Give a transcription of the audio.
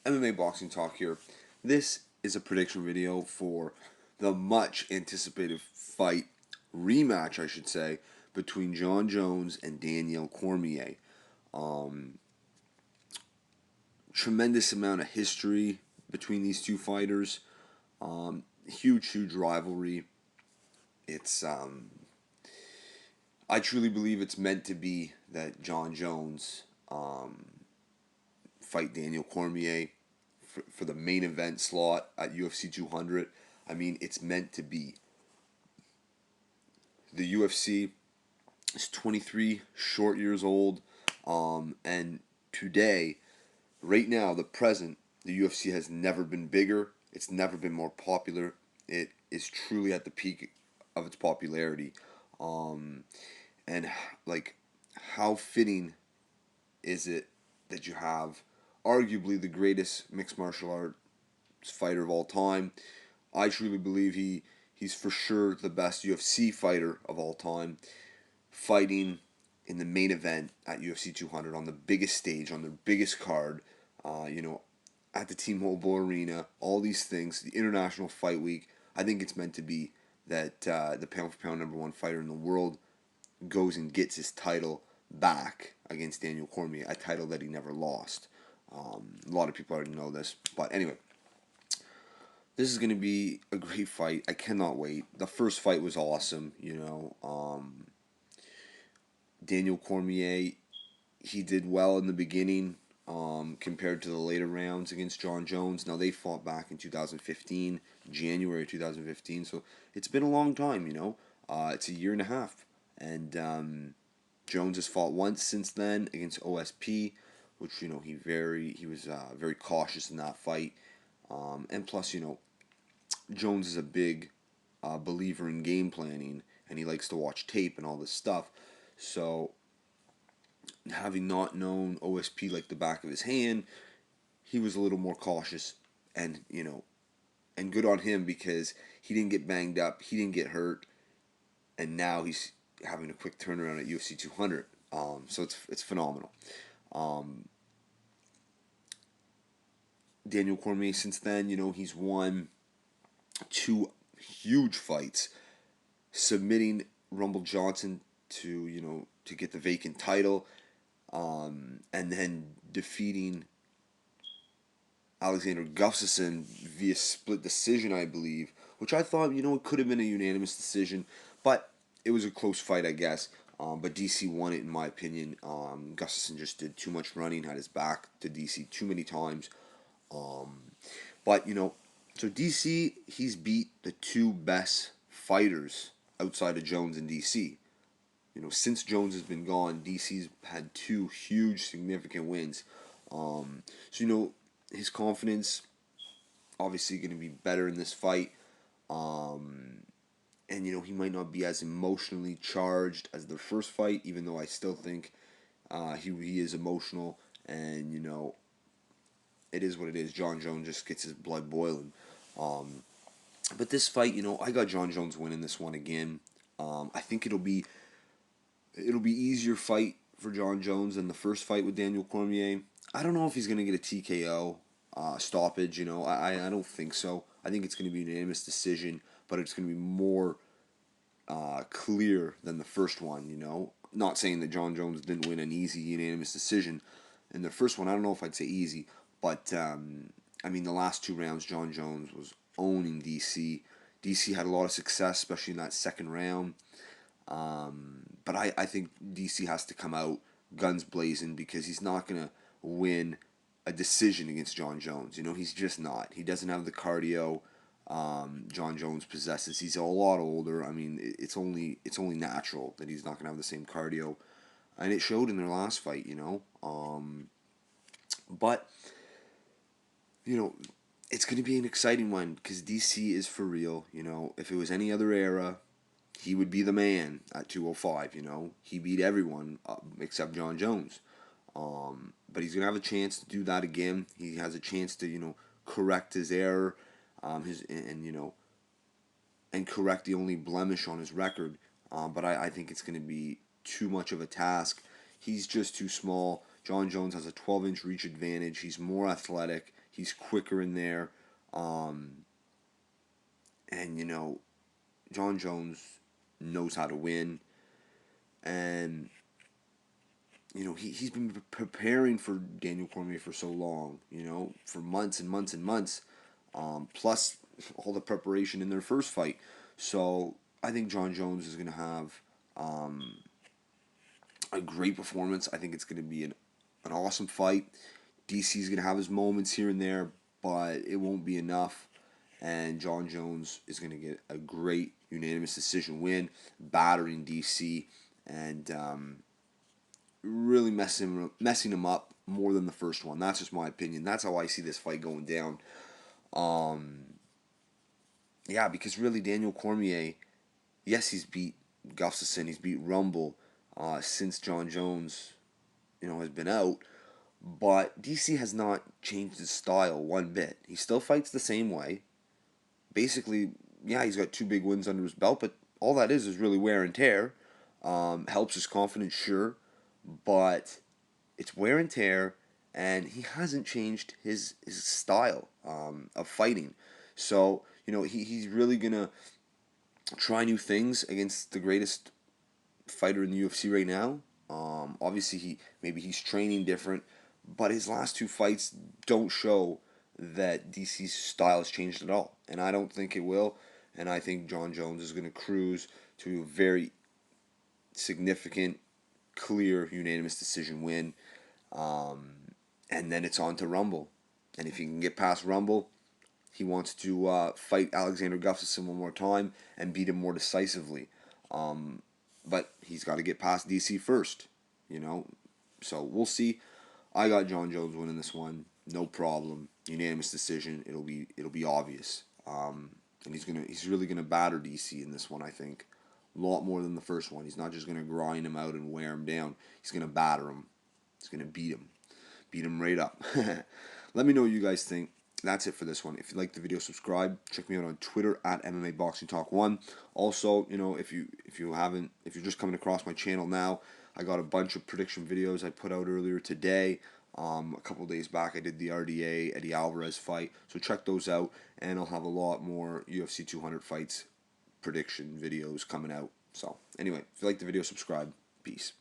MMA Boxing Talk here. This is a prediction video for the much anticipated fight, rematch I should say, between Jon Jones and Daniel Cormier. Um, Tremendous amount of history between these two fighters. Huge rivalry. It's I truly believe it's meant to be that Jon Jones fight Daniel Cormier for the main event slot at UFC 200. I mean, it's meant to be. The UFC is 23 short years old, and today, right now, the present, the UFC has never been bigger. It's never been more popular. It is truly at the peak of its popularity, um, and like, how fitting is it that you have arguably the greatest mixed martial arts fighter of all time. I truly believe he's for sure the best UFC fighter of all time, fighting in the main event at UFC 200 on the biggest stage, on the biggest card, at the T-Mobile Arena, all these things, the International Fight Week. I think it's meant to be that the pound for pound number one fighter in the world goes and gets his title back against Daniel Cormier, a title that he never lost. A lot of people already know this, but anyway, this is going to be a great fight. I cannot wait. The first fight was awesome. Daniel Cormier, he did well in the beginning compared to the later rounds against Jon Jones. Now, they fought back in 2015, January 2015, so it's been a long time. It's a year and a half. And Jones has fought once since then against OSP, which he was very cautious in that fight. And plus, Jones is a big believer in game planning, and he likes to watch tape and all this stuff. So, having not known OSP like the back of his hand, he was a little more cautious, and and good on him because he didn't get banged up, he didn't get hurt, and now he's having a quick turnaround at UFC 200. So it's phenomenal. Um, Daniel Cormier, since then, he's won two huge fights, submitting Rumble Johnson to get the vacant title, and then defeating Alexander Gustafsson via split decision, I believe, which I thought it could have been a unanimous decision, but it was a close fight, I guess. But DC won it in my opinion. Gustafsson just did too much running, had his back to DC too many times. But so DC, he's beat the two best fighters outside of Jones and DC. Since Jones has been gone, DC's had two huge, significant wins. So his confidence obviously going to be better in this fight. And he might not be as emotionally charged as the first fight, even though I still think he is emotional. And it is what it is. Jon Jones just gets his blood boiling. Um, but this fight, I got Jon Jones winning this one again. I think it'll be easier fight for Jon Jones than the first fight with Daniel Cormier. I don't know if he's gonna get a TKO stoppage. I don't think so. I think it's gonna be an unanimous decision, but it's gonna be more clear than the first one. Not saying that Jon Jones didn't win an easy unanimous decision in the first one. I don't know if I'd say easy, but I mean the last two rounds, Jon Jones was owning DC. DC had a lot of success, especially in that second round. But I think DC has to come out guns blazing because he's not going to win a decision against Jon Jones. He's just not. He doesn't have the cardio Jon Jones possesses. He's a lot older. I mean, it's only natural that he's not going to have the same cardio. And it showed in their last fight, But, you know, it's going to be an exciting one because DC is for real. If it was any other era, he would be the man at 205. He beat everyone except Jon Jones. But he's gonna have a chance to do that again. He has a chance to correct his error, his and correct the only blemish on his record. But I think it's gonna be too much of a task. He's just too small. Jon Jones has a 12-inch reach advantage. He's more athletic. He's quicker in there. And, John Jones knows how to win. And, he's been preparing for Daniel Cormier for so long, for months and months and months, plus all the preparation in their first fight. So I think John Jones is going to have a great performance. I think it's going to be an awesome fight. DC's going to have his moments here and there, but it won't be enough. And John Jones is going to get a great unanimous decision win, battering DC and really messing him up more than the first one. That's just my opinion. That's how I see this fight going down. Yeah, because really Daniel Cormier, yes, he's beat Gustafsson, he's beat Rumble since John Jones, has been out. But DC has not changed his style one bit. He still fights the same way. Basically, yeah, he's got 2 big wins under his belt, but all that is really wear and tear. Helps his confidence, sure, but it's wear and tear, and he hasn't changed his style of fighting. So, he's really going to try new things against the greatest fighter in the UFC right now. Obviously, maybe he's training different, but his last 2 fights don't show that DC's style has changed at all, and I don't think it will. And I think John Jones is going to cruise to a very significant, clear, unanimous decision win, and then it's on to Rumble. And if he can get past Rumble, he wants to fight Alexander Gustafsson one more time and beat him more decisively. But he's got to get past DC first, you know. So we'll see. I got John Jones winning this one, no problem, unanimous decision. It'll be obvious, and he's really gonna batter DC in this one. I think a lot more than the first one. He's not just gonna grind him out and wear him down. He's gonna batter him. He's gonna beat him right up. Let me know what you guys think. That's it for this one. If you like the video, subscribe. Check me out on Twitter at MMA Boxing Talk 1. Also, if you're just coming across my channel now, I got a bunch of prediction videos I put out earlier today. A couple days back, I did the RDA Eddie Alvarez fight, so check those out, and I'll have a lot more UFC 200 fights prediction videos coming out. So anyway, if you like the video, subscribe. Peace.